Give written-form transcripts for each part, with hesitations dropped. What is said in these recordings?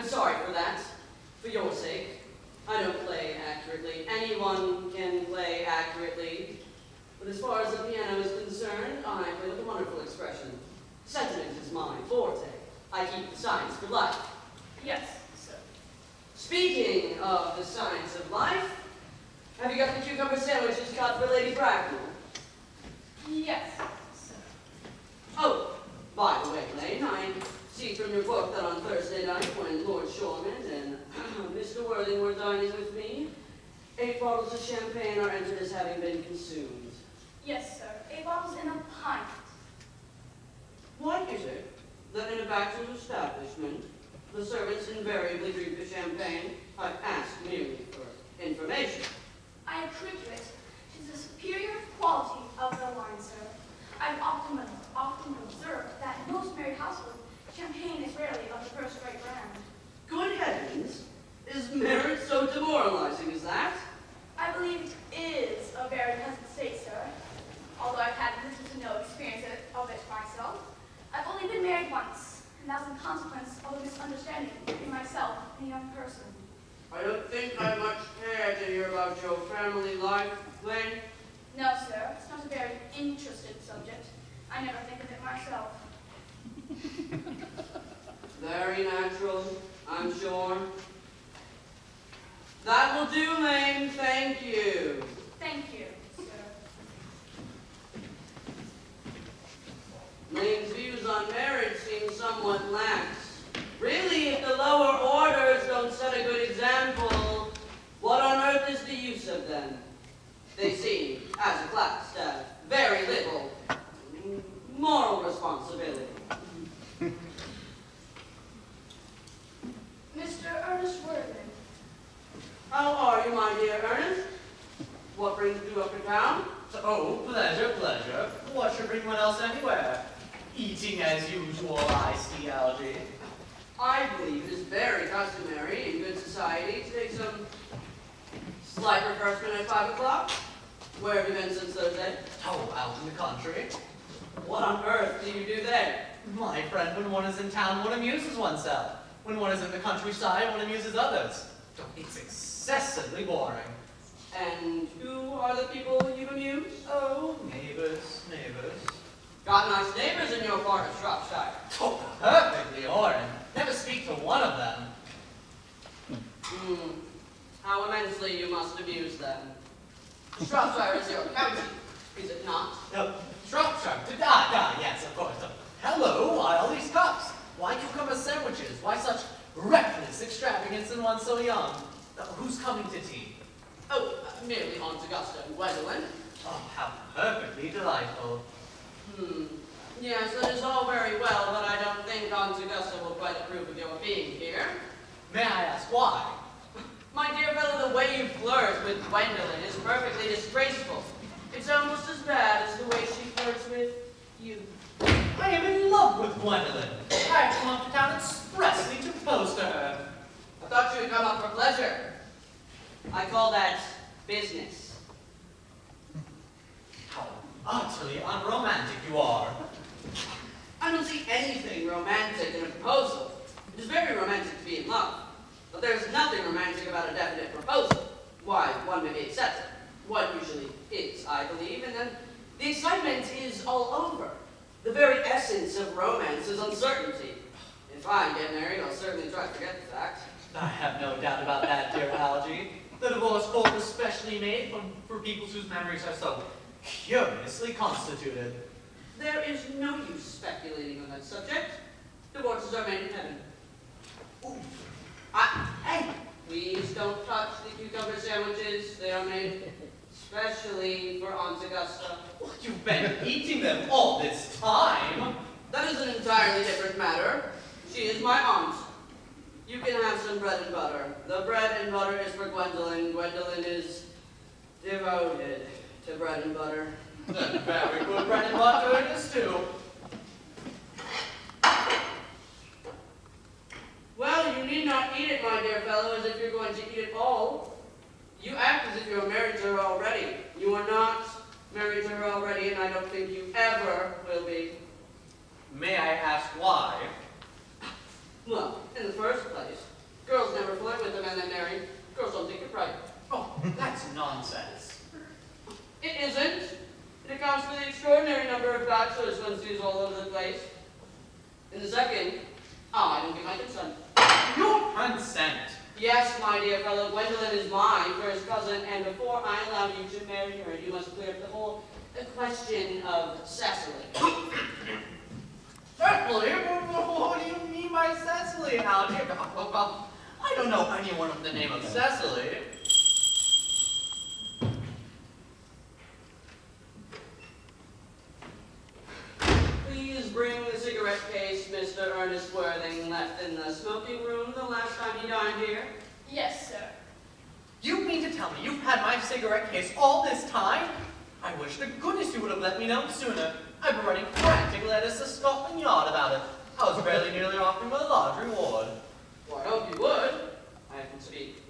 I'm sorry for that. For your sake. I don't play accurately. Anyone can play accurately. But as far as the piano is concerned, I play with a wonderful expression. Sentiment is my forte. I keep the science for life. Yes, sir. Speaking of the science of life, have you got the cucumber sandwiches cut for Lady Bracknell? Yes, sir. Oh, by the way, Lane, I see from your book that on Thursday night, when Lord Shoreman and Mr. Worthing were dining with me, 8 bottles of champagne are entered as having been consumed. Yes, sir. 8 bottles in a pint. Why is it that in a bachelor's establishment, the servants invariably drink the champagne? I've asked merely for information. I attribute it to the superior quality of the wine, sir. I've often observed that in most married households, champagne is rarely of the first-rate brand. Good heavens! Is marriage so demoralizing as that? I believe it is a very pleasant state, sir. Although I've had little to no experience of it myself, I've only been married once, and that was in consequence of a misunderstanding between myself and a young person. I don't think I much care to hear about your family life, Lane. No, sir. It's not a very interesting subject. I never think of it myself. Very natural, I'm sure. That will do, Lane. Thank you. Thank you, sir. Lane's views on marriage seem somewhat lax. Really, if the lower orders don't set a good example, what on earth is the use of them? They seem, as a class, to have very little moral responsibility. Mr. Ernest Worthing. How are you, my dear Earnest? What brings you up to town? Oh, pleasure, pleasure. What should bring one else anywhere? Eating as usual, I see, Algy. I believe it is very customary in good society to take some slight refreshment at 5 o'clock. Where have you been since Thursday? Oh, out in the country. What on earth do you do there? My friend, when one is in town, one amuses oneself. When one is in the countryside, one amuses others. It's excessively boring. And who are the people you amuse? Oh, neighbors. Got nice neighbors in your part of Shropshire. Oh, perfectly horrid. Never speak to one of them. How immensely you must amuse them. Shropshire is your county, is it not? Shropshire. Yes, of course. Hello, why all these cups? Why cucumber sandwiches? Why such reckless extravagance in one so young? Who's coming to tea? Oh, merely Aunt Augusta and Gwendolyn. Oh, how perfectly delightful. Yes, that is all very well, but I don't think Aunt Augusta will quite approve of your being here. May I ask why? My dear fellow, the way you flirt with Gwendolyn is perfectly disgraceful. It's almost as bad as the way she flirts with you. I am in love with Gwendolyn. I have come up to town expressly to propose to her. I thought you had come up for pleasure. I call that business. How utterly unromantic you are. I don't see anything romantic in a proposal. It is very romantic to be in love. But there's nothing romantic about a definite proposal. Why, one may be accepted. What usually is, I believe, and then the excitement is all over. The very essence of romance is uncertainty. If I get married, I'll certainly try to forget the fact. I have no doubt about that, dear Algy. The divorce court was specially made for people whose memories are so curiously constituted. There is no use speculating on that subject. Divorces are made in heaven. Ooh. Hey, please don't touch the cucumber sandwiches. They are made especially for Aunt Augusta. Well, you've been eating them all this time. That is an entirely different matter. She is my aunt. You can have some bread and butter. The bread and butter is for Gwendolyn. Gwendolyn is devoted to bread and butter. Very good bread and butter it is too. Well, you need not eat it, my dear fellow, as if you're going to eat it all. You act as if you're married to her already. You are not married to her already, and I don't think you ever will be. May I ask why? Well, in the first place, Girls never flirt with them and then marry. Girls don't think it right. Oh, that's nonsense. It isn't. It accounts for the extraordinary number of bachelors one sees all over the place. And the second, I don't give my consent. Your consent? Yes, my dear fellow, Gwendolyn is my first cousin, and before I allow you to marry her, you must clear up the whole question of Cecily. Cecily? What do you mean by Cecily, Algy? Well, I don't know anyone of the name of Cecily. Please bring the cigarette case Mr. Ernest Worthing left in the smoking room the last time he dined here. Yes, sir. You mean to tell me you've had my cigarette case all this time? I wish to goodness you would have let me know sooner. I've been writing frantic letters to Scotland Yard about it. I was very nearly offering a large reward. Well, I hope you would. I can speak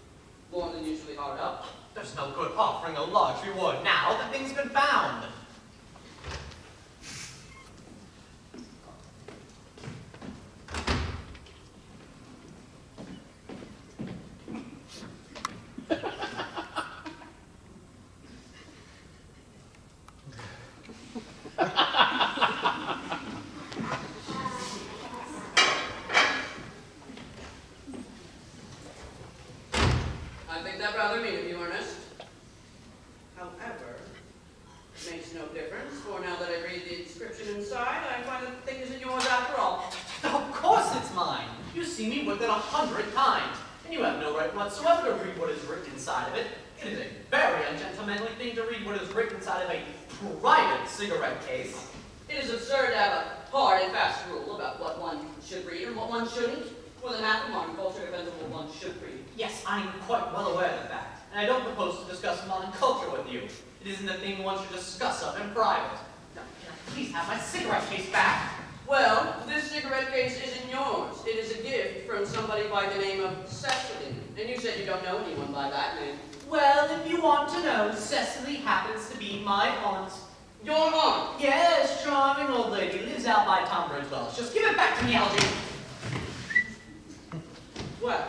more than usually hard up. There's no good offering a large reward now. The thing's been found. I think that rather mean of you, Ernest. However, it makes no difference, for now that I read the inscription inside, I find that the thing isn't yours after all. Of course it's mine. You see me with it 100 times, and you have no right whatsoever to read what is written inside of it. It is a very ungentlemanly thing to read what is written inside of a private cigarette case. It is absurd to have a hard and fast rule about what one should read and what one shouldn't. More than half of modern culture depends on what one should read. Yes, I'm quite well aware of the fact, and I don't propose to discuss modern culture with you. It isn't a thing one should discuss of in private. Now, can I please have my cigarette case back? Well, this cigarette case isn't yours. It is a gift from somebody by the name of Cecily. And you said you don't know anyone by that name. Well, if you want to know, Cecily happens to be my aunt. Your aunt? Yes, charming old lady, lives out by Tunbridge Wells. Just give it back to me, Algy. Well,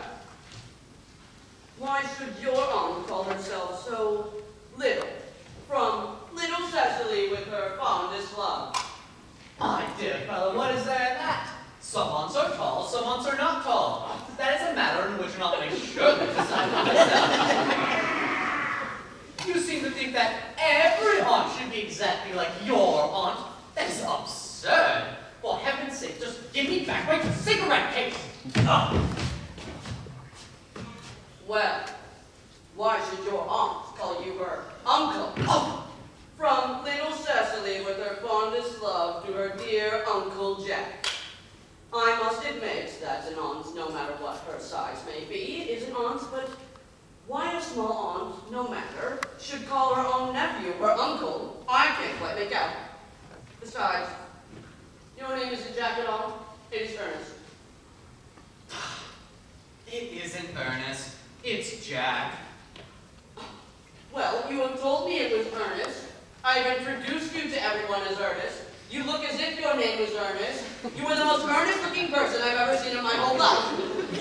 why should your aunt call herself so little? From little Cecily with her fondest love. My dear fellow, what is there in that? Some aunts are tall, some aunts are not tall. That is a matter in which an aunt may surely decide for herself. You seem to think that every aunt should be exactly like your aunt. That is absurd. For heaven's sake, just give me back my cigarette case. Oh. Well, why should your aunt call you her uncle? Oh. From little Cecily with her fondest love to her dear Uncle Jack. I must admit that an aunt, no matter what her size may be, is an aunt, but why a small aunt, no matter, should call her own nephew her uncle, I can't quite make out. Besides, your name isn't Jack at all. It is Ernest. It isn't Ernest. It's Jack. Well, you have told me it was Ernest. I've introduced you to everyone as Ernest. You look as if your name was Ernest. You are the most earnest-looking person I've ever seen in my whole life.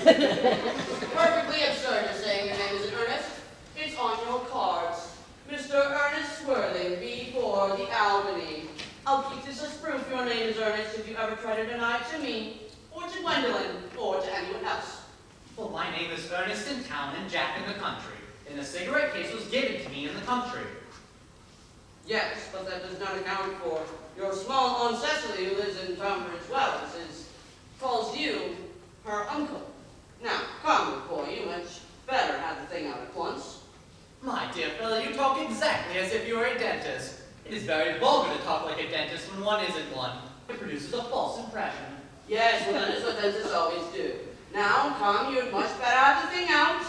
It's perfectly absurd you're saying your name isn't Ernest. It's on your cards. Mr. Ernest Worthing, B4, the Albany. I'll keep this as proof your name is Ernest if you ever try to deny it to me, or to Gwendolyn, or to anyone else. Well, my name is Ernest in town and Jack in the country, and the cigarette case was given to me in the country. Yes, but that does not account for your small Aunt Cecily, who lives in Tunbridge Wells, calls you her uncle. Now, come, boy, you much better have the thing out at once. My dear fellow, you talk exactly as if you were a dentist. It is very vulgar to talk like a dentist when one isn't one. It produces a false impression. Yes, well, that is what dentists always do. Now, come, you'd much better have the thing out.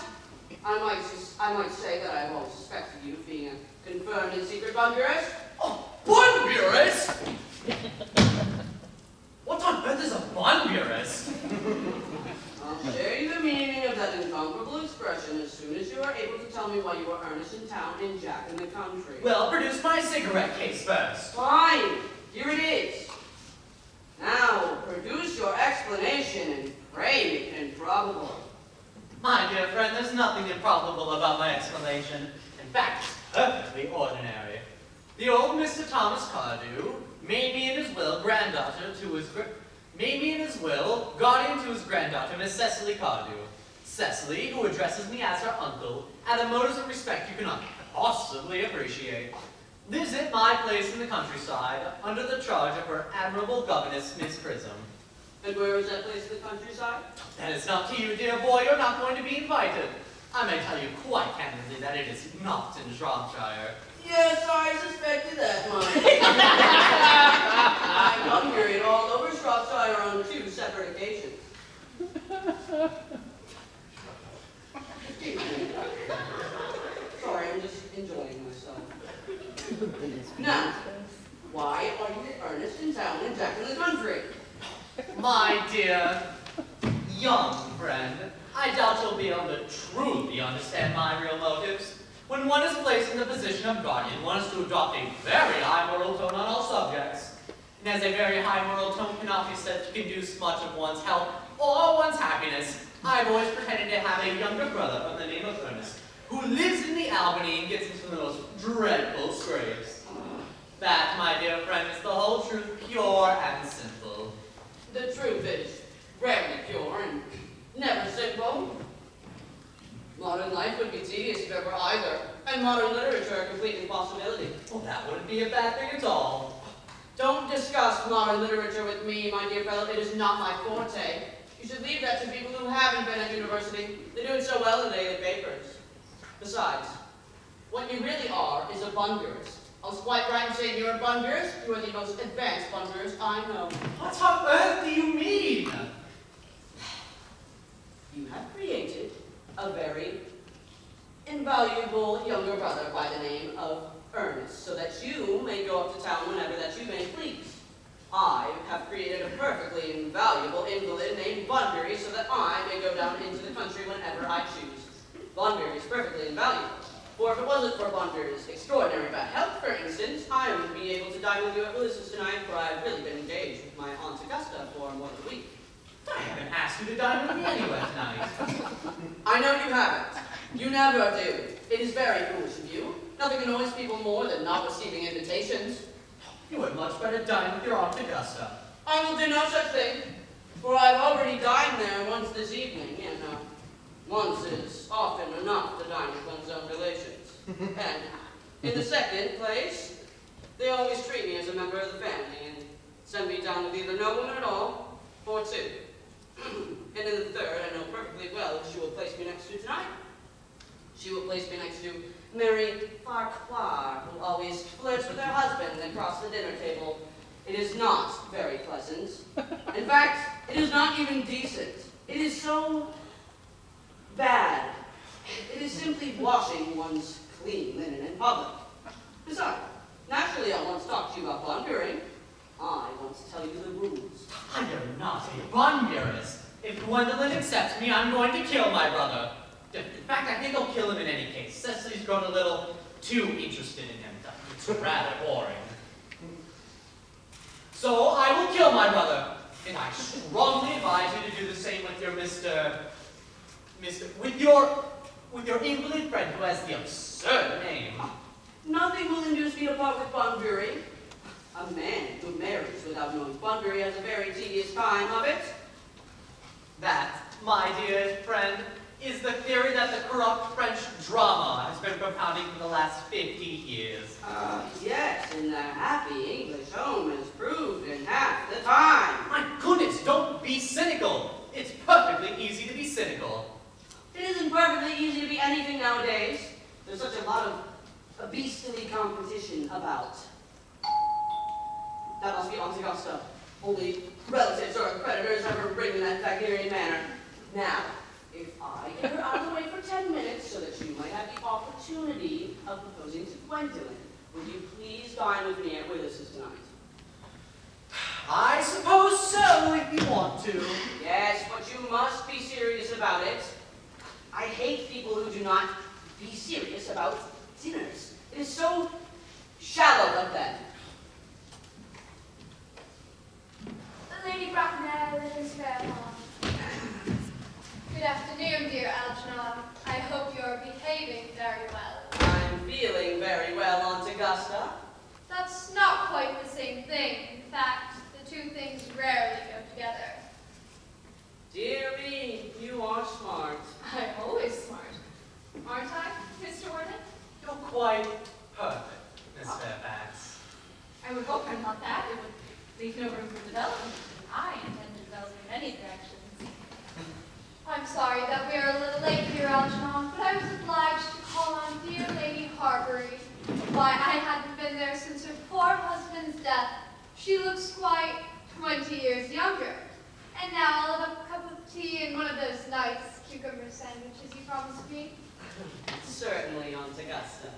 I might say that I've always suspected you of being a confirmed and secret bunburyist. Oh, bunburyist? What on earth is a bunburyist? I'll share you the meaning of that incomparable expression as soon as you are able to tell me why you were Ernest in town and Jack in the country. Well, produce my cigarette case first. Fine. Here it is. Now, produce your explanation and pray it improbable. explanation. In fact, it's perfectly ordinary. The old Mr. Thomas Cardew made me in his will guardian to his granddaughter, Miss Cecily Cardew. Cecily, who addresses me as her uncle, out of motives of respect you cannot possibly appreciate, lives at my place in the countryside, under the charge of her admirable governess, Miss Prism. And where is that place in the countryside? That is not to you, dear boy. You're not going to be invited. I may tell you quite candidly that it is not in Shropshire. Yes, I suspected that much. I've hungry all over Shropshire on 2 separate occasions. Sorry, I'm just enjoying myself. Now, why are you Ernest in town and Jack in the country? My dear young friend, I doubt you'll be able to truly understand my real motives. When one is placed in the position of guardian, one is to adopt a very high moral tone on all subjects. And as a very high moral tone cannot be said to conduce much of one's health or one's happiness, I've always pretended to have a younger brother of the name of Earnest, who lives in the Albany and gets into the most dreadful scrapes. That, my dear friend, is the whole truth, pure and simple. The truth is rarely pure and never simple. Modern life would be tedious if ever either, and modern literature a complete impossibility. Well, that wouldn't be a bad thing at all. Don't discuss modern literature with me, my dear fellow. It is not my forte. You should leave that to people who haven't been at university. They do it so well in the daily papers. Besides, what you really are is a bunburist. I was quite right in saying you're a bunburist. You are the most advanced bunburist I know. What on earth do you mean? You have created a very invaluable younger brother by the name of Earnest, so that you may go up to town whenever that you may please. I have created a perfectly invaluable invalid named Bunbury, so that I may go down into the country whenever I choose. Bunbury is perfectly invaluable, for if it wasn't for Bunbury's extraordinary bad health, for instance, I wouldn't be able to dine with you at Willis's tonight, for I've really been engaged with my Aunt Augusta for more than a week. I haven't asked you to dine with me anyway tonight. I know you haven't. You never do. It is very foolish of you. Nothing annoys people more than not receiving invitations. You would much better dine with your Aunt Augusta. I will do no such thing, for I've already dined there once this evening, and once is often enough to dine with one's own relations. And in the second place, they always treat me as a member of the family and send me down with either no one at all or 2. And in the third, I know perfectly well who she will place me next to tonight. She will place me next to Mary Farquhar, who always flirts with her husband across the dinner table. It is not very pleasant. In fact, it is not even decent. It is so bad. It is simply washing one's clean linen in public. Besides, naturally I want to talk to you about Bunbury. I want to tell you the rules. I am not a bunburist. If Gwendolyn accepts me, I'm going to kill my brother. In fact, I think I'll kill him in any case. Cecily's grown a little too interested in him. It's rather boring. So I will kill my brother. And I strongly advise you to do the same with your with your invalid friend who has the absurd name. Nothing will induce me to part with Bunbury. A man who marries without knowing Bunbury has a very tedious time of it. That, my dear friend, is the theory that the corrupt French drama has been propounding for the last 50 years. Yes, and the happy English home is proved in half the time. My goodness, don't be cynical. It's perfectly easy to be cynical. It isn't perfectly easy to be anything nowadays. There's such a lot of beastly competition about. That must be Aunt Augusta. Only relatives or creditors ever bring in that Thackerian manner. Now, if I get her out of the way for 10 minutes so that she might have the opportunity of proposing to Gwendolyn, would you please dine with me at Willis's tonight? I suppose so, if you want to. Yes, but you must be serious about it. I hate people who do not be serious about dinners. It is so shallow of them. Lady Bracknell is Fairmont. Good afternoon, dear Algernon. I hope you're behaving very well. would hope I'm not that. It would leave no room for development. I intend to develop in many directions. I'm sorry that we are a little late here, Algernon, but I was obliged to call on dear Lady Harbury. Why, I hadn't been there since her poor husband's death. She looks quite 20 years younger. And now I'll have a cup of tea and one of those nice cucumber sandwiches you promised me. Certainly, Aunt Augusta.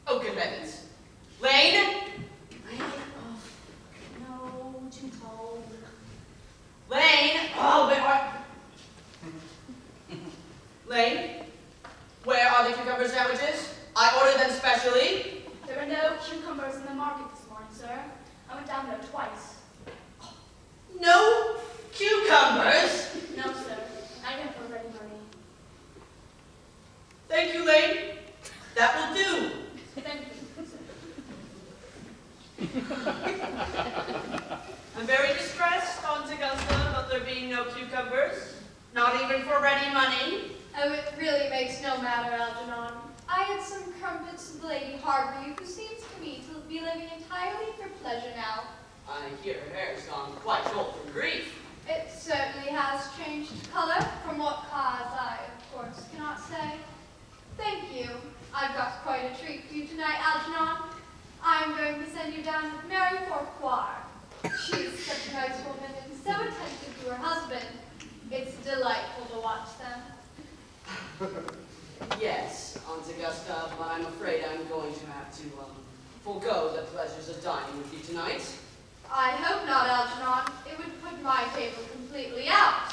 Oh, good heavens. Lane? Lane? Oh, No, too cold. Lane? Oh, where are... Lane? Where are the cucumber sandwiches? I ordered them specially. There were no cucumbers in the market this morning, sir. I went down there twice. No cucumbers? No, sir. I didn't have ready money. Thank you, Lane. That will do. Thank you, sir. I'm very distressed, Aunt Augusta, about there being no cucumbers. Not even for ready money. Oh, it really makes no matter, Algernon. I had some crumpets of Lady Harbury, who seems to me to be living entirely for pleasure now. I hear her hair's gone quite cold from grief. It certainly has changed color, from what cause I, of course, cannot say. Thank you. I've got quite a treat for you tonight, Algernon. I'm going to send you down with Mary Fourquoir. She's such a nice woman and so attentive to her husband. It's delightful to watch them. Yes, Aunt Augusta, but I'm afraid I'm going to have to forego the pleasures of dining with you tonight. I hope not, Algernon. It would put my table completely out.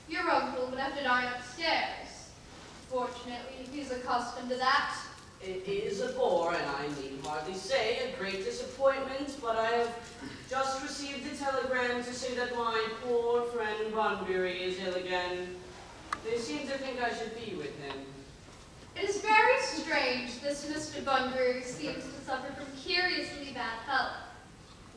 Your uncle would have to dine upstairs. Fortunately, he's accustomed to that. It is a bore, and I need hardly say a great disappointment, but I have just received a telegram to say that my poor friend Bunbury is ill again. They seem to think I should be with him. It is very strange this Mr. Bunbury seems to suffer from curiously bad health.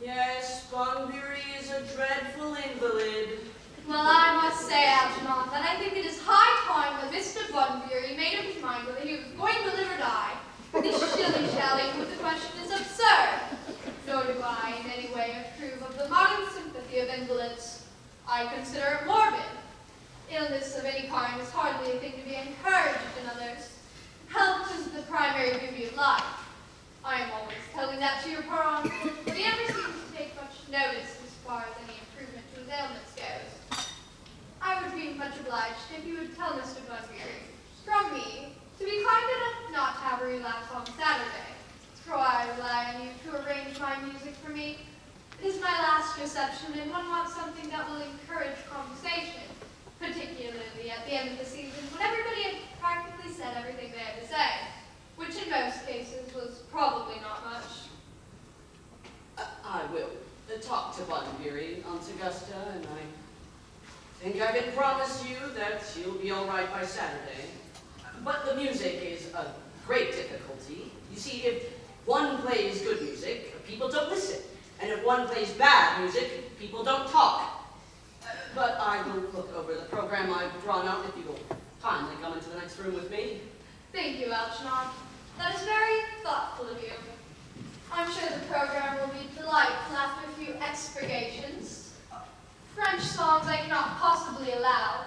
Yes, Bunbury is a dreadful invalid. Well, I must say, Algernon, that I think it is high time that Mr. Bunbury made up his mind whether he was going to live or die. This shilly-shallying with the question is absurd. Nor do I in any way approve of the modern sympathy of invalids. I consider it morbid. Illness of any kind is hardly a thing to be encouraged in others. Health is the primary duty of life. I am always telling that to your poor uncle, but he never seems to take much notice as far as any improvement to his ailments goes. I would be much obliged if you would tell Mr. Bunbury, from me, to be kind enough not to have a relapse on Saturday, for I rely on you to arrange my music for me. It is my last reception, and one wants something that will encourage conversation, particularly at the end of the season, when everybody had practically said everything they had to say, which in most cases was probably not much. I will talk to Bunbury, Aunt Augusta, and I think I can promise you that he'll be all right by Saturday. But the music is a great difficulty. You see, if one plays good music, people don't listen. And if one plays bad music, people don't talk. But I will look over the program I've drawn out if you will kindly come into the next room with me. Thank you, Algernon. That is very thoughtful of you. I'm sure the program will be delightful after a few expurgations. French songs I cannot possibly allow.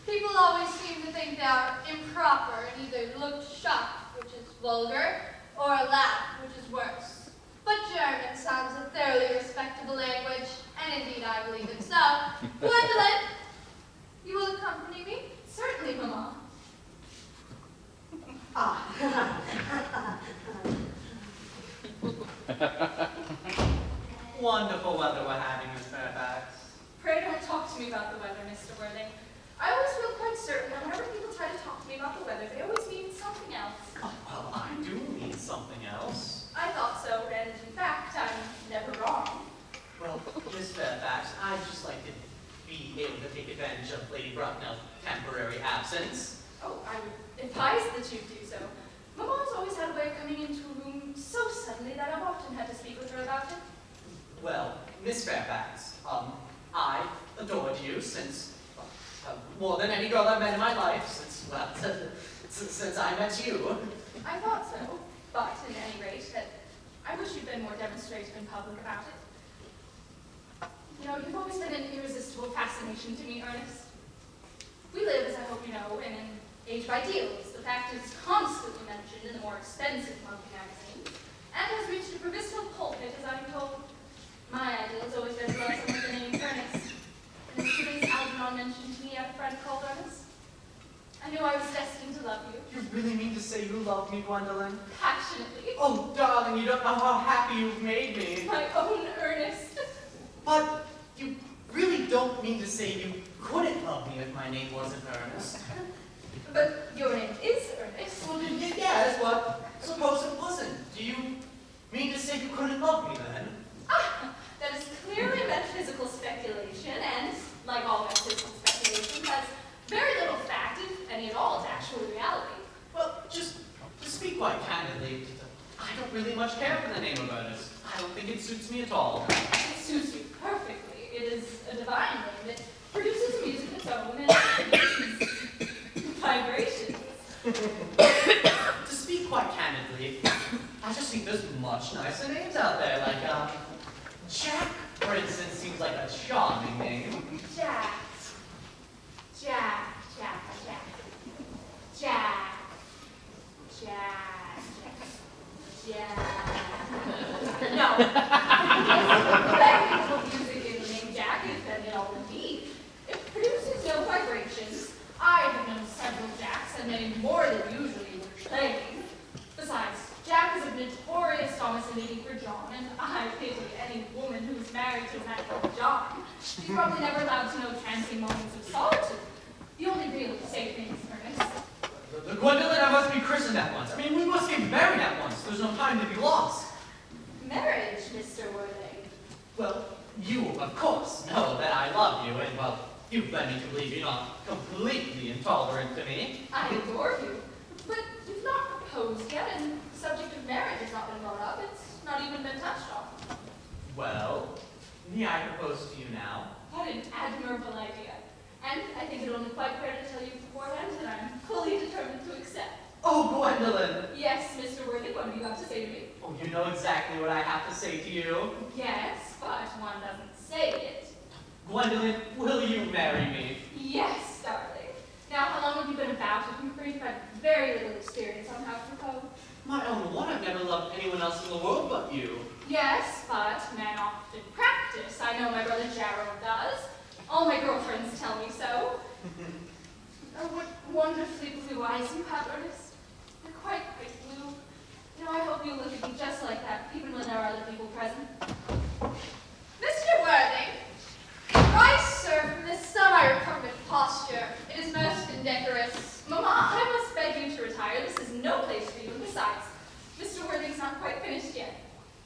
People always seem to think they are improper and either look to shop, which is vulgar, or laugh, which is worse. But German sounds a thoroughly respectable language, and indeed I believe it so. Gwendolyn, you will accompany me? Certainly, Mamma. Wonderful weather we're having, Miss Fairfax. Pray don't talk to me about the weather, Mr. Worthing. I always feel quite certain that whenever people try to talk to me about the weather, they always mean something else. Oh, well, I do mean something else. I thought so, and in fact, I'm never wrong. Well, Miss Fairfax, I'd just like to be able to take advantage of Lady Bracknell's temporary absence. Oh, I would advise that you do so. Mamma's always had a way of coming into a room so suddenly that I've often had to speak with her about it. Well, Miss Fairfax, I've adored you since, more than any girl I've met in my life, since, well, since I met you. I thought so, but at any rate, I wish you'd been more demonstrative in public about it. You know, you've always been an irresistible fascination to me, Ernest. We live, as I hope you know, in an age of ideals. The fact is constantly mentioned in the more expensive monthly magazines, and has reached a provincial pulpit, as I'm told. My ideal has always been to love someone with the name Earnest. And as soon as Algernon mentioned to me I had a friend called Ernest, I knew I was destined to love you. You really mean to say you love me, Gwendolyn? Passionately. Oh, darling, you don't know how happy you've made me. My own Ernest. But you really don't mean to say you couldn't love me if my name wasn't Earnest? But your name is Ernest. Well, yes, but suppose it wasn't. Do you mean to say you couldn't love me then? Ah, that is clearly metaphysical speculation, and, like all metaphysical speculation, has very little fact, if any at all, to actual reality. Well, just to speak quite candidly, I don't really much care for the name of Earnest. I don't think it suits me at all. It suits you perfectly. It is a divine name. It produces music of its own and produces vibrations. To speak quite candidly, I just think there's much nicer names out there, like, Jack, for instance, seems like a charming name. Jack. Jack. Jack. Jack. Jack. Jack. Jack. Jack. No. Very little music in the name Jack is than it all indeed. It produces no vibrations. I have known several Jacks, and many more than usually were playing. Besides, Jack is a notorious domiciliating for John, and I pity any woman who's married to a man called John. She's probably never allowed to know transient moments of solitude. The only really safe name is Ernest. The Gwendolyn, I must be christened at once. I mean, we must get married at once. There's no time to be lost. Marriage, Mr. Worthing. Well, you, of course, know that I love you, and, well, you've led me to believe you're not completely intolerant to me. I adore you, but you've not proposed yet, and the subject of marriage has not been brought up. It's not even been touched on. Well, may I propose to you now? What an admirable idea. And I think it only quite fair to tell you beforehand that I'm fully determined to accept. Oh, Gwendolyn! Yes, Mr. Worthing, what have you got to say to me? Oh, you know exactly what I have to say to you. Yes, but one doesn't say it. Gwendolyn, will you marry me? Yes, darling. Now, how long have you been about it? I'm afraid you've had very little experience on how to propose. My own one, I've never loved anyone else in the world but you. Yes, but men often practice. I know my brother Jarrow does. All my girlfriends tell me so. Oh, what wonderfully blue eyes you have, Ernest. They're quite blue. You know, I hope you look at me just like that, even when there are other people present. Mr. Worthing, rise, sir, from this semi-recumbent posture. It is most indecorous. Mamma, I must beg you to retire. This is no place for you. And besides, Mr. Worthing's not quite finished yet.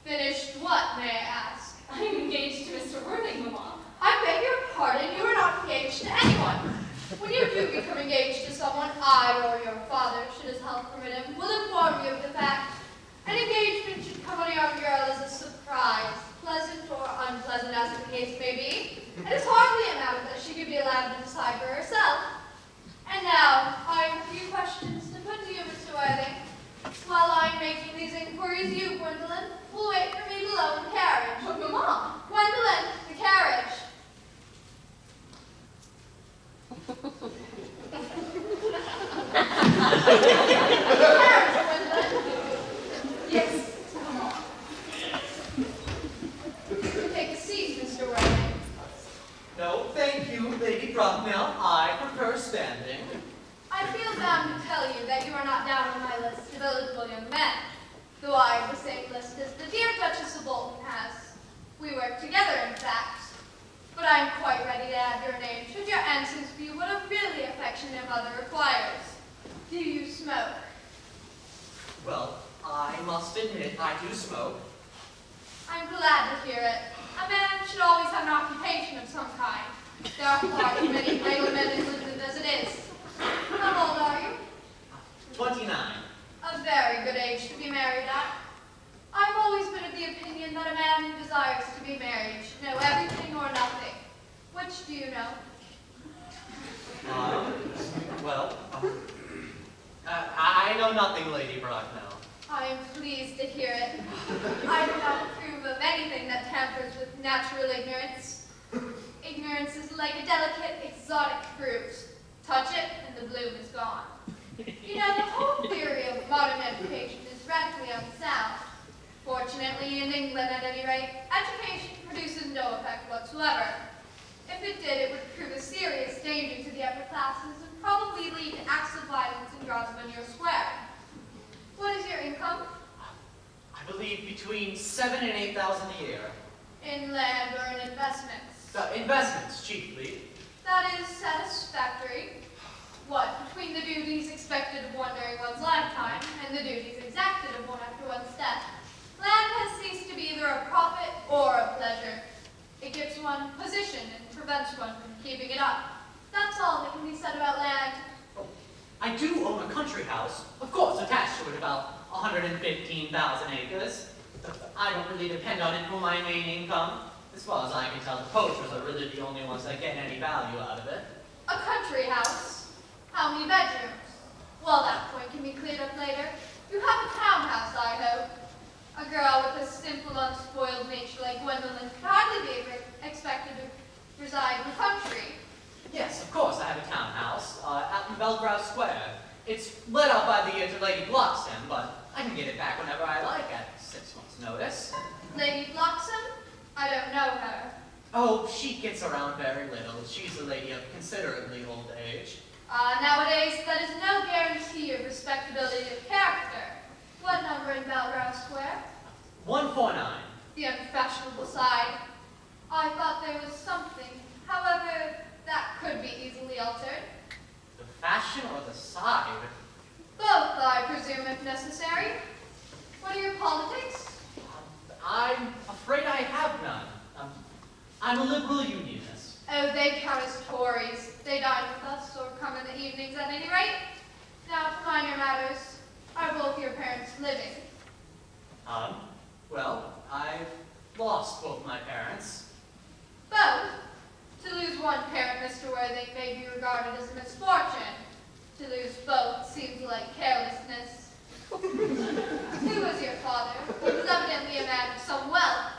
Finished what, may I ask? I am engaged to Mr. Worthing, Mamma. I beg your pardon, you are not engaged to anyone. When you do become engaged to someone, I or your father, should his health permit him, will inform you of the fact. An engagement should come on a young girl as a surprise, pleasant or unpleasant as the case may be. It is hardly a matter that she could be allowed to decide for herself. And now, I have a few questions to put to you, Mr. Worthing. While I'm making these inquiries, you, Gwendolyn, will wait for me below in the carriage. But Mamma, Gwendolyn, the carriage. yes, Mamma. Take a seat, Mr. Worthing. No, thank you, Lady Bracknell. I prefer standing. I feel bound to tell you that you are not down on my list of eligible young men, though I have the same list as the dear Duchess of Bolton has. We work together, in fact. But I am quite ready to add your name should your answers be what a really affectionate mother requires. Do you smoke? Well, I must admit I do smoke. I'm glad to hear it. A man should always have an occupation of some kind. There are far too many idle men in London as it is. How old are you? 29. A very good age to be married at. I've always been of the opinion that a man who desires to be married should know everything or nothing. Which do you know? Well, I know nothing, Lady Bracknell. I am pleased to hear it. I do not approve of anything that tampers with natural ignorance. Ignorance is like a delicate, exotic fruit. Touch it, and the bloom is gone. You know, the whole theory of modern education is radically unsound. Fortunately, in England at any rate, education produces no effect whatsoever. If it did, it would prove a serious danger to the upper classes and probably lead to acts of violence in Grosvenor Square. What is your income? I believe between 7,000 and 8,000 a year. In land or in investments? Investments, chiefly. That is satisfactory. What, between the duties expected of one during one's lifetime and the duties exacted of one after one's death, land has ceased to be either a profit or a pleasure. It gives one position and prevents one from keeping it up. That's all that can be said about land. Oh, I do own a country house, of course, attached to it, about 115,000 acres. I don't really depend on it for my main income. As far as I can tell, the poachers are really the only ones that get any value out of it. A country house? How many bedrooms? Well, that point can be cleared up later. You have a townhouse, I hope. A girl with a simple, unspoiled nature like Gwendolyn could hardly be expected to reside in the country. Yes, of course, I have a townhouse out in Belgrave Square. It's let out by the Lady Bloxham, but I can get it back whenever I like at 6 months' notice. Lady Bloxham? I don't know her. Oh, she gets around very little. She's a lady of considerably old age. Nowadays, that is no guarantee of respectability of character. What number in Belgrave Square? 149. The unfashionable side. I thought there was something. However, that could be easily altered. The fashion or the side? Both, I presume, if necessary. What are your politics? I'm afraid I have none. I'm a liberal unionist. Oh, they count as Tories. They dine with us, or come in the evenings at any rate. Now, to minor matters, are both your parents living? Well, I've lost both my parents. Both? To lose one parent, Mr. Worthing, may be regarded as a misfortune. To lose both seems like carelessness. Who was your father? He was evidently a man of some wealth.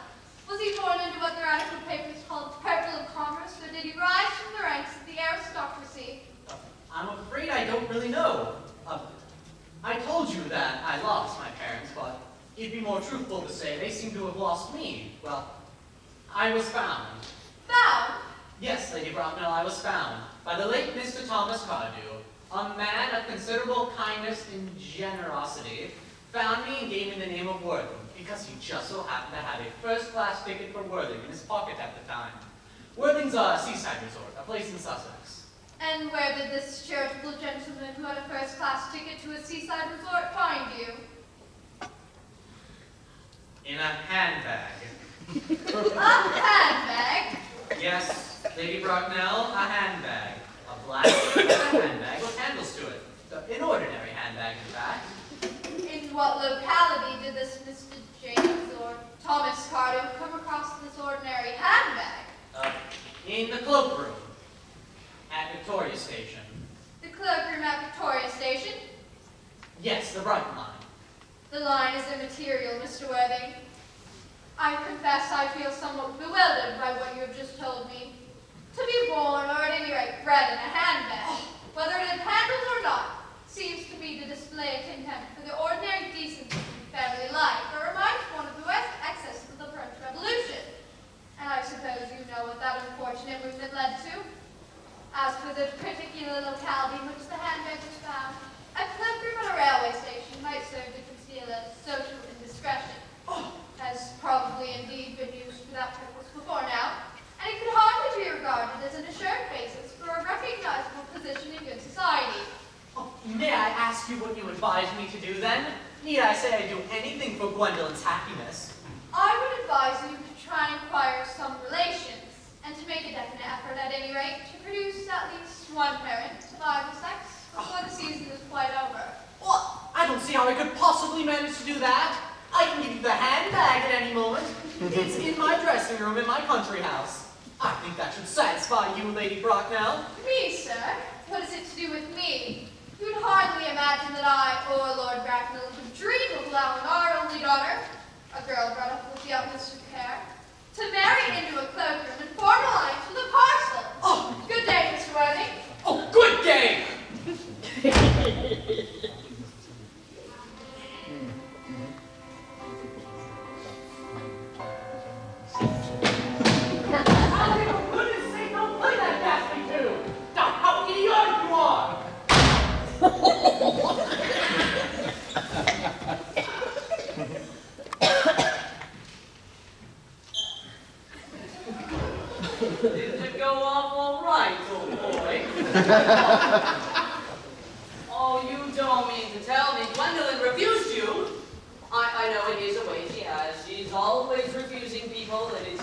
Was he born into what the radical papers called purple of commerce, or did he rise from the ranks of the aristocracy? I'm afraid I don't really know. I told you that I lost my parents, but it'd be more truthful to say they seem to have lost me. Well, I was found. Found? Yes, Lady Bracknell, I was found by the late Mr. Thomas Cardew, a man of considerable kindness and generosity, found me and gave me the name of Worthing, because he just so happened to have a first-class ticket for Worthing in his pocket at the time. Worthing's a seaside resort, a place in Sussex. And where did this charitable gentleman who had a first-class ticket to a seaside resort find you? In a handbag. A handbag? Yes, Lady Bracknell, a handbag. A black handbag with handles to it. An ordinary handbag, in fact. In what locality did this Mr. James or Thomas Cardew come across this ordinary handbag? In the cloakroom at Victoria Station. The cloakroom at Victoria Station? Yes, the Brighton line. The line is immaterial, Mr. Worthing. I confess I feel somewhat bewildered by what you have just told me. To be born, or at any rate bred in a handbag, whether it had handles or not, seems to me to display a contempt for the ordinary decencies of family life, or reminds one of the worst excesses of the French Revolution. And I suppose you know what that unfortunate movement led to. As for the particular locality in which the handbag was found, a cloakroom at a railway station might serve to conceal a social indiscretion. Has probably indeed been used for that purpose before now, and it could hardly be regarded as an assured basis for a recognizable position in good society. Oh, may I ask you what you advise me to do then? Need I say I do anything for Gwendolyn's happiness? I would advise you to try and acquire some relations, and to make a definite effort at any rate to produce at least one parent of either sex before the season is quite over. Well, I don't see how I could possibly manage to do that. I can give you the handbag at any moment. It's in my dressing room in my country house. I think that should satisfy you, Lady Bracknell. Me, sir? What is it to do with me? You'd hardly imagine that girl brought up with the utmost of care. To marry into a cloakroom and form alliance with a parcel. Oh. Good day, Mr. Worthing. Oh, good day! Oh, for goodness sake, don't play that ghastly tune! Now, how idiotic you are! Didn't it go off all right, old boy? Oh, you don't mean to tell me Gwendolyn refused you? I know it is a way she has. She's always refusing people. It is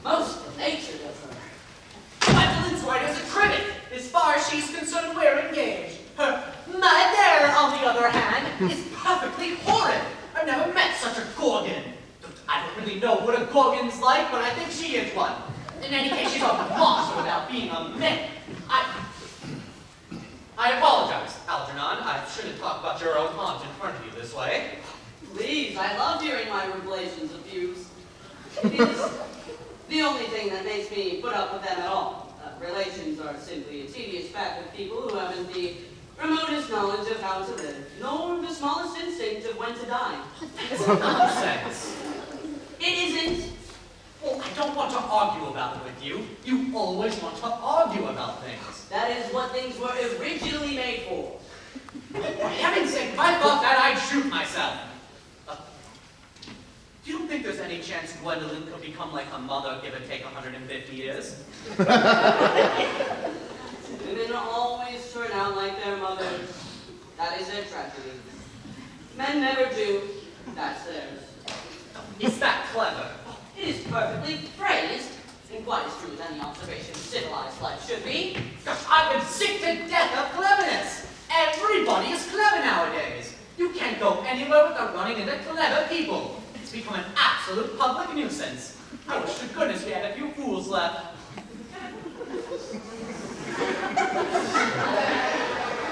most good-natured of her. Gwendolyn's right as a trivet. As far as she's concerned, we're engaged. Her mother, on the other hand, is perfectly horrid. I've never met such a gorgon. I don't really know what a gorgon's like, but I think she is one. In any case, she's a monster without being a myth. I apologize, Algernon. I shouldn't talk about your own aunt in front of you this way. Please, I love hearing my revelations of views. It is the only thing that makes me put up with them at all. Relations are simply a tedious pack of people who haven't the remotest knowledge of how to live, nor the smallest instinct of when to die. It's nonsense. It isn't. Well, I don't want to argue about it with you. You always want to argue about things. That is what things were originally made for. For heaven's sake, if I thought that, I'd shoot myself. You don't think there's any chance Gwendolyn could become like her mother, give or take 150 years? Women always turn out like their mothers. That is their tragedy. Men never do. That's theirs. Is that clever? It is perfectly phrased, and quite as true as any observation of civilized life should be. Gosh, I've been sick to death of cleverness. Everybody is clever nowadays. You can't go anywhere without running into clever people. It's become an absolute public nuisance. I wish to goodness we had a few fools left.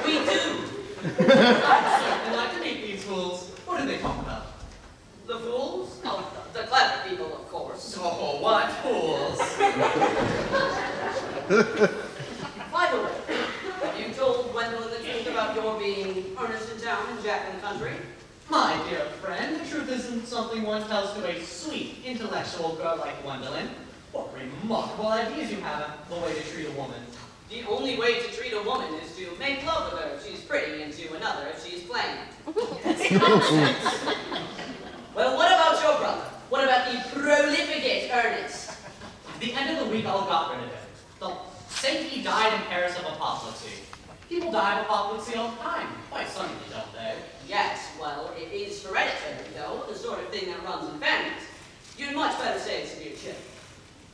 We do. I'd certainly like to meet these fools. What do they talk about? The fools? Oh, the clever people, of course. Oh, what fools? By the way, have you told Gwendolyn the truth about your being Earnest in town and Jack in the country? My dear friend, the truth isn't something one tells to a sweet, intellectual girl like Gwendolyn. What remarkable ideas you have of the way to treat a woman. The only way to treat a woman is to make love with her if she's pretty, and to another if she's plain. That's nonsense. Well, what about your brother? What about the profligate Earnest? At the end of the week, I'll got rid of him. They'll say he died in Paris of apoplexy. People die of apoplexy all the time. Quite suddenly, don't they? Yes, well, it is hereditary, though, the sort of thing that runs in families. You'd much better say it's severe chill.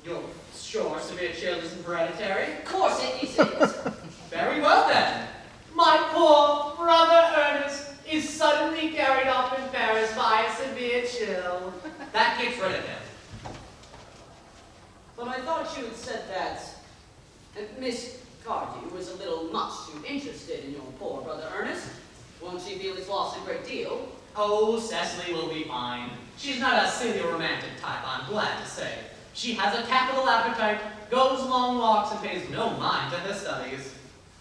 You're sure severe chill isn't hereditary? Of course it isn't. Very well then. My poor brother Ernest is suddenly carried off in Paris by a severe chill. That gets rid of him. But I thought you had said that Miss Cardew was a little much too interested in your poor brother Ernest. Won't she feel he's lost a great deal? Oh, Cecily will be fine. She's not a silly romantic type, I'm glad to say. She has a capital appetite, goes long walks, and pays no mind to her studies.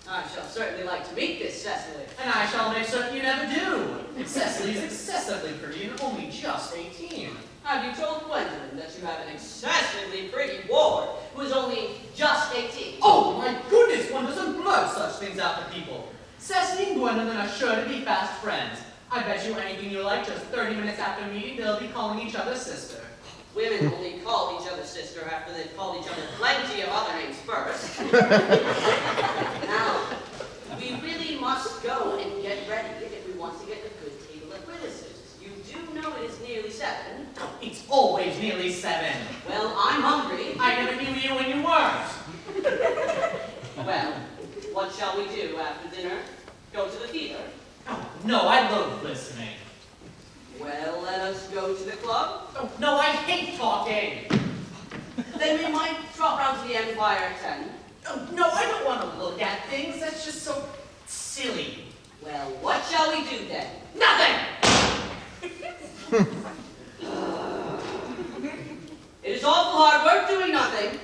I shall certainly like to meet this Cecily. And I shall make certain you never do. Cecily's excessively pretty and only just 18. Have you told Gwendolyn that you have an excessively pretty ward who is only just 18? Oh, my goodness, one doesn't blurt such things out to people. Cecily and Gwendolyn are sure to be fast friends. I bet you anything you like, just 30 minutes after meeting, they'll be calling each other sister. Women only call each other sister after they've called each other plenty of other names first. Now, we really must go and get ready if we want to get a good table of witnesses. You do know it is nearly 7. It's always nearly 7. Well, I'm hungry. I never knew you when you weren't. Well, what shall we do after dinner? Go to the theater? Oh, no, I love listening. Well, let us go to the club. Oh, no, I hate talking. Then we might drop round to the Empire at 10. Oh, no, I don't want to look at things. That's just so silly. Well, what shall we do then? Nothing! You're doing nothing.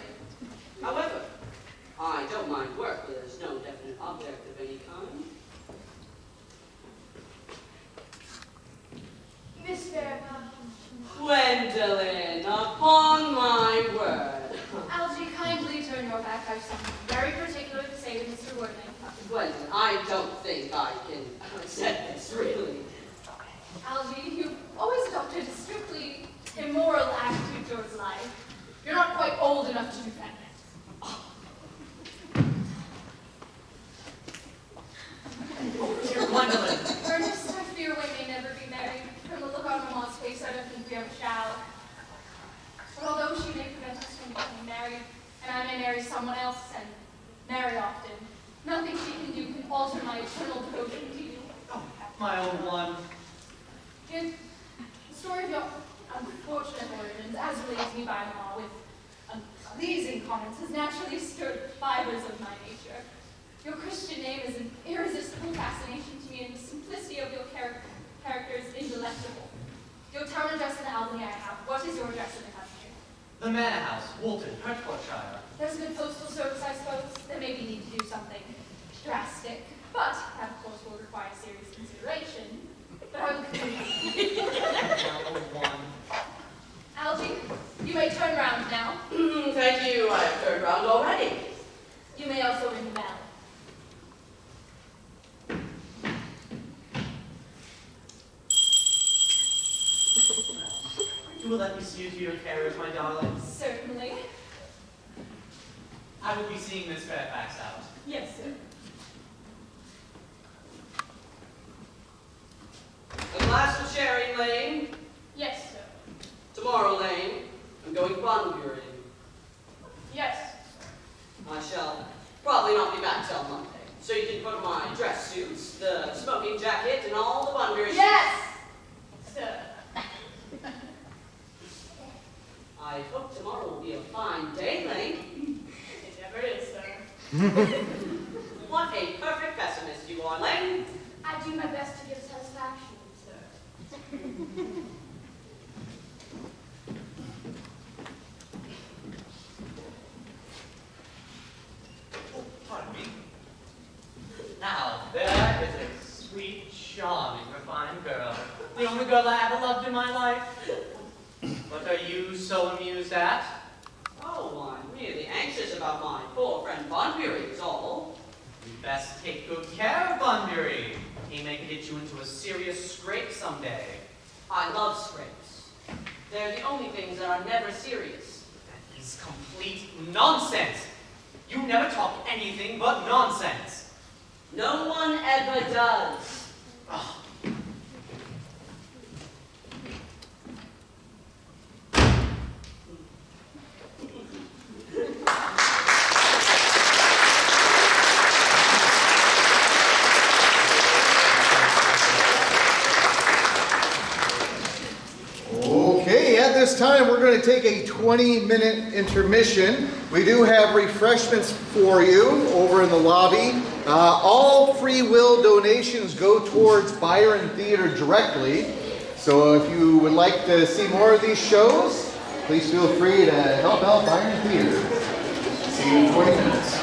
However, I don't mind work where there's no definite object of any kind. Miss Fairbanks. Gwendolyn, upon my word. Algy, kindly turn your back. I've something very particular to say to Mr. Worthing. Gwendolyn, I don't think I can accept this, really. Algy, you've always adopted a strictly immoral attitude towards life. You're not quite old enough to do that yet. Oh, dear Gwendolyn. Ernest, I fear we may never be married. From the look on Mamma's face, I don't think we ever shall. But although she may prevent us from getting married, and I may marry someone else and marry often, nothing she can do can alter my eternal devotion to you. Oh, my own one. In the story of your unfortunate origins, as related to me by Mamma, with pleasing comments, has naturally stirred the fibers of my nature. Your Christian name is an irresistible fascination to me, and the simplicity of your character is indelectable. Your town address in Albany I have. What is your address in the country? The Manor House, Woolton, Hertfordshire. There's a good postal service, I suppose. There may be need to do something drastic, but that, of course, will require serious consideration. But I will continue. My own one. Algy, you may turn round now. Thank you, I have turned round already. You may also ring the bell. You will let me see you to your carriage, my darling. Certainly. I will be seeing Miss Fairfax out. Yes, sir. A glass of sherry, Lane. Yes, sir. Tomorrow, Lane, I'm going Bunbury. Yes. I shall probably not be back till Monday, so you can put my dress suits, the smoking jacket, and all the Bunbury. Yes, sir. I hope tomorrow will be a fine day, Lane. It never is, sir. What a perfect pessimist you are, Lane. I do my best to give satisfaction, sir. Oh, pardon me. Now, there is a sweet, charming, refined girl. The only girl I ever loved in my life. What are you so amused at? Oh, I'm really anxious about my poor friend Bunbury, is all. You best take good care of Bunbury. He may get you into a serious scrape someday. I love scrapes. They're the only things that are never serious. That is complete nonsense. You never talk anything but nonsense. No one ever does. Ah, Okay, at this time we're going to take a 20-minute intermission. We do have refreshments for you over in the lobby. All free will donations go towards Byron Theater directly. So if you would like to see more of these shows, please feel free to help out Byron Theater. See you in 20 minutes.